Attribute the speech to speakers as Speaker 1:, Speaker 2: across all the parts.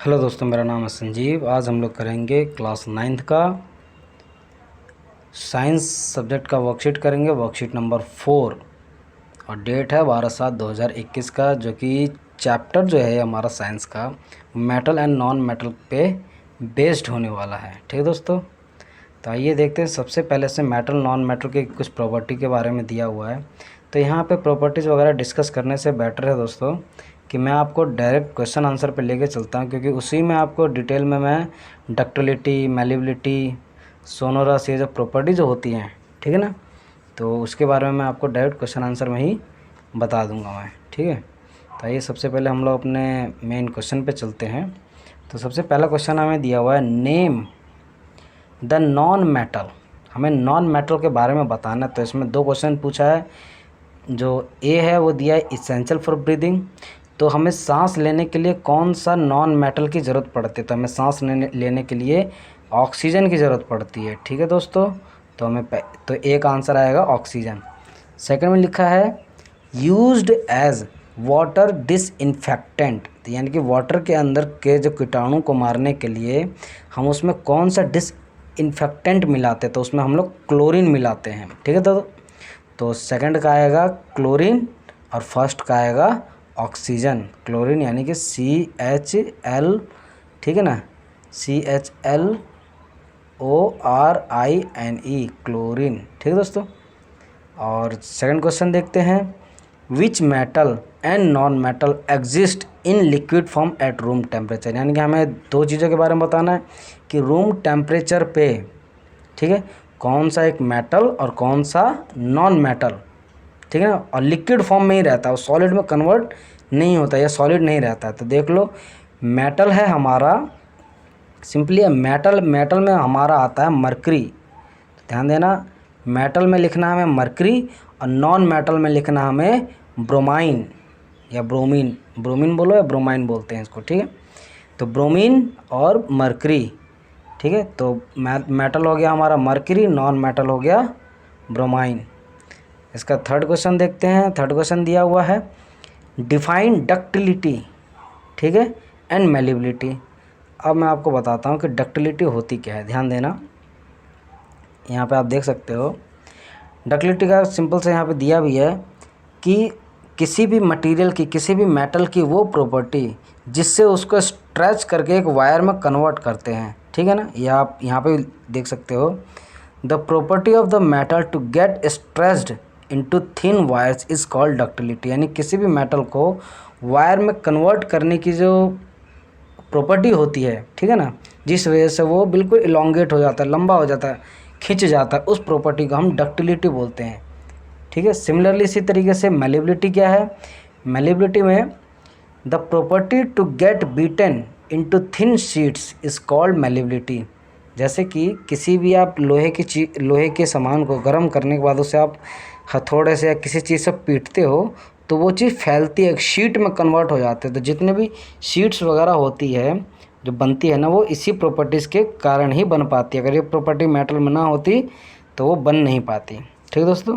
Speaker 1: Hello दोस्तों, मेरा नाम है संजीव। आज हम लोग करेंगे क्लास 9th का साइंस सब्जेक्ट का वर्कशीट करेंगे, वर्कशीट नंबर 4। और डेट है 12/7/2021 का, जो कि चैप्टर जो है हमारा साइंस का मेटल एंड नॉन मेटल पे बेस्ड होने वाला है। ठीक है दोस्तों, तो आइए देखते हैं। सबसे पहले से मेटल नॉन मेटल के कुछ प्रॉपर्टी के बारे में दिया हुआ है। तो यहाँ पे प्रॉपर्टीज़ वगैरह डिस्कस करने से बेटर है दोस्तों कि मैं आपको डायरेक्ट क्वेश्चन आंसर पे लेके चलता हूँ, क्योंकि उसी में आपको डिटेल में मैं डक्टिलिटी, मैलिबिलिटी, सोनोरस, ये जो प्रॉपर्टी जो होती हैं, ठीक है ना, तो उसके बारे में मैं आपको डायरेक्ट क्वेश्चन आंसर में ही बता दूंगा मैं। ठीक है, तो आइए सबसे पहले हम लोग अपने मेन क्वेश्चन पे चलते हैं। तो सबसे पहला क्वेश्चन हमें दिया हुआ है, नेम द नॉन मेटल। हमें नॉन मेटल के बारे में बताना है। तो इसमें दो क्वेश्चन पूछा है। जो ए है वो दिया है इसेंशियल फॉर ब्रीदिंग। तो हमें सांस लेने के लिए कौन सा नॉन मेटल की ज़रूरत पड़ती है? तो हमें सांस लेने के लिए ऑक्सीजन की ज़रूरत पड़ती है। ठीक है दोस्तों, तो तो ए का आंसर आएगा ऑक्सीजन। सेकंड में लिखा है यूज्ड एज वाटर डिसइंफेक्टेंट। तो यानी कि वाटर के अंदर के जो कीटाणु को मारने के लिए हम उसमें कौन सा डिसइंफेक्टेंट मिलाते हैं? तो उसमें हम लोग क्लोरीन मिलाते हैं। ठीक है, तो सेकंड का आएगा क्लोरीन और फर्स्ट का आएगा ऑक्सीजन। क्लोरीन यानी कि CHL, ठीक है ना, CHLORINE, क्लोरीन। ठीक है दोस्तों, और सेकंड क्वेश्चन देखते हैं, which metal and non metal exist in liquid form at room temperature. यानी कि हमें दो चीज़ों के बारे में बताना है कि रूम टेम्परेचर पे, ठीक है, कौन सा एक मेटल और कौन सा नॉन मेटल, ठीक है ना, और लिक्विड फॉर्म में ही रहता है, वो सॉलिड में कन्वर्ट नहीं होता या सॉलिड नहीं रहता है। तो देख लो, मेटल है हमारा, सिंपली मेटल में हमारा आता है मरकरी। तो ध्यान देना, मेटल में लिखना हमें मरकरी और नॉन मेटल में लिखना हमें ब्रोमाइन या ब्रोमीन। ब्रोमीन बोलो या ब्रोमाइन बोलते हैं इसको। ठीक है, तो ब्रोमीन और मरकरी। ठीक है, तो मेटल हो गया हमारा मरकरी, नॉन मेटल हो गया ब्रोमाइन। इसका थर्ड क्वेश्चन देखते हैं। थर्ड क्वेश्चन दिया हुआ है, डिफाइन डक्टिलिटी, ठीक है, एंड मैलिबिलिटी। अब मैं आपको बताता हूँ कि डक्टिलिटी होती क्या है। ध्यान देना, यहाँ पे आप देख सकते हो डक्टिलिटी का सिंपल से यहाँ पे दिया भी है कि किसी भी मटेरियल की, किसी भी मेटल की वो प्रॉपर्टी जिससे उसको स्ट्रेच करके एक वायर में कन्वर्ट करते हैं। ठीक है ना, ये आप यहाँ पे देख सकते हो, the property of the metal to get stretched into thin wires is called ductility. यानी किसी भी मेटल को वायर में कन्वर्ट करने की जो प्रॉपर्टी होती है, ठीक है ना, जिस वजह से वो बिल्कुल इलोंगेट हो जाता है, लंबा हो जाता है, खिंच जाता है, उस प्रॉपर्टी को हम डक्टिलिटी बोलते हैं। ठीक है, सिमिलरली इसी तरीके से मैलिबिलिटी क्या है? मैलिबिलिटी में the property to get beaten into thin sheets is called malleability. जैसे कि किसी भी आप लोहे के सामान को गर्म करने के बाद उसे आप हथौड़े से या किसी चीज़ से पीटते हो तो वो चीज़ फैलती है, एक शीट में कन्वर्ट हो जाते हैं। तो जितने भी शीट्स वगैरह होती है जो बनती है ना, वो इसी प्रॉपर्टीज़ के कारण ही बन पाती है। अगर ये प्रॉपर्टी मेटल में ना होती तो वो बन नहीं पाती। ठीक है दोस्तों,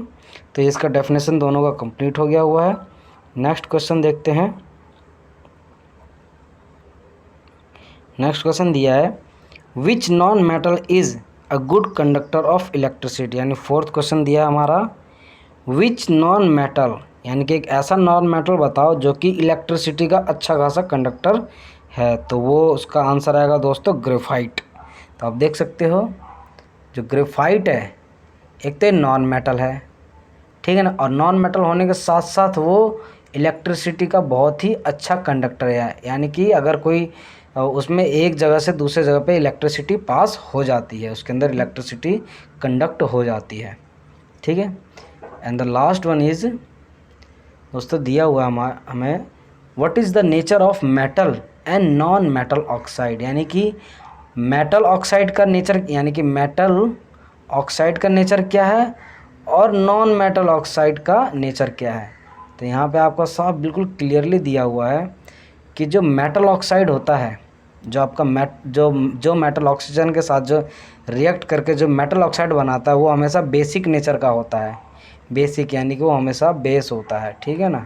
Speaker 1: तो इसका डेफिनेशन दोनों का कंप्लीट हो गया हुआ है। नेक्स्ट क्वेश्चन देखते हैं। नेक्स्ट क्वेश्चन दिया है, which non metal is a good conductor of electricity. यानी फोर्थ क्वेश्चन दिया हमारा, विच नॉन मेटल, यानी कि एक ऐसा नॉन मेटल बताओ जो कि इलेक्ट्रिसिटी का अच्छा खासा कंडक्टर है। तो वो उसका आंसर आएगा दोस्तों ग्रेफाइट। तो आप देख सकते हो, जो ग्रेफाइट है एक तो नॉन मेटल है, ठीक है ना, और नॉन मेटल होने के साथ साथ वो इलेक्ट्रिसिटी का बहुत ही अच्छा कंडक्टर है। यानी कि अगर कोई उसमें एक जगह से दूसरे जगह पे इलेक्ट्रिसिटी पास हो जाती है, उसके अंदर इलेक्ट्रिसिटी कंडक्ट हो जाती है। ठीक है, and the last one is दोस्तों दिया हुआ हमें, what is the nature of metal and non metal oxide. यानी कि मेटल ऑक्साइड का नेचर, यानी कि मेटल ऑक्साइड का नेचर क्या है और नॉन मेटल ऑक्साइड का नेचर क्या है। तो यहाँ पे आपका साफ बिल्कुल क्लियरली दिया हुआ है कि जो मेटल ऑक्साइड होता है, जो आपका जो मेटल ऑक्सीजन के साथ जो रिएक्ट करके जो मेटल ऑक्साइड बनाता है वो हमेशा बेसिक नेचर का होता है। बेसिक यानी कि वो हमेशा बेस होता है। ठीक है ना,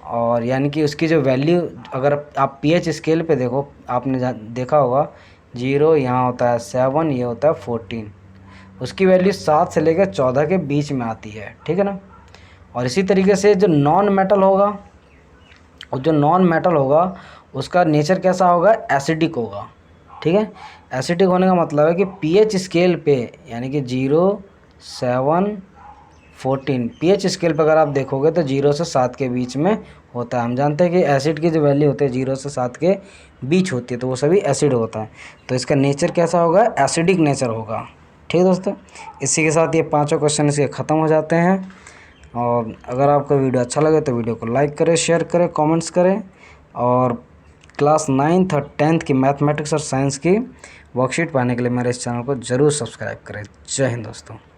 Speaker 1: और यानी कि उसकी जो वैल्यू, अगर आप pH स्केल पे देखो, आपने देखा होगा 0 यहाँ होता है 7, ये होता है 14, उसकी वैल्यू 7 से लेकर 14 के बीच में आती है, ठीक है ना। और इसी तरीके से जो नॉन मेटल होगा, और जो नॉन मेटल होगा उसका नेचर कैसा होगा, एसिडिक होगा, ठीक है। एसिडिक होने का मतलब है कि pH स्केल पे, यानी कि 0, 7, 14 pH स्केल पर अगर आप देखोगे तो 0 से 7 के बीच में होता है। हम जानते हैं कि एसिड की जो वैल्यू होती है 0 से 7 के बीच होती है, तो वो सभी एसिड होता है। तो इसका नेचर कैसा होगा, एसिडिक नेचर होगा, ठीक है दोस्तों। इसी के साथ ये 5 क्वेश्चन इसके ख़त्म हो जाते हैं। और अगर आपको वीडियो अच्छा लगे तो वीडियो को लाइक करें, शेयर करें, कमेंट्स करें। और क्लास 9th और 10th की मैथमेटिक्स और साइंस की वर्कशीट पाने के लिए मेरे इस चैनल को ज़रूर सब्सक्राइब करें। जय हिंद दोस्तों।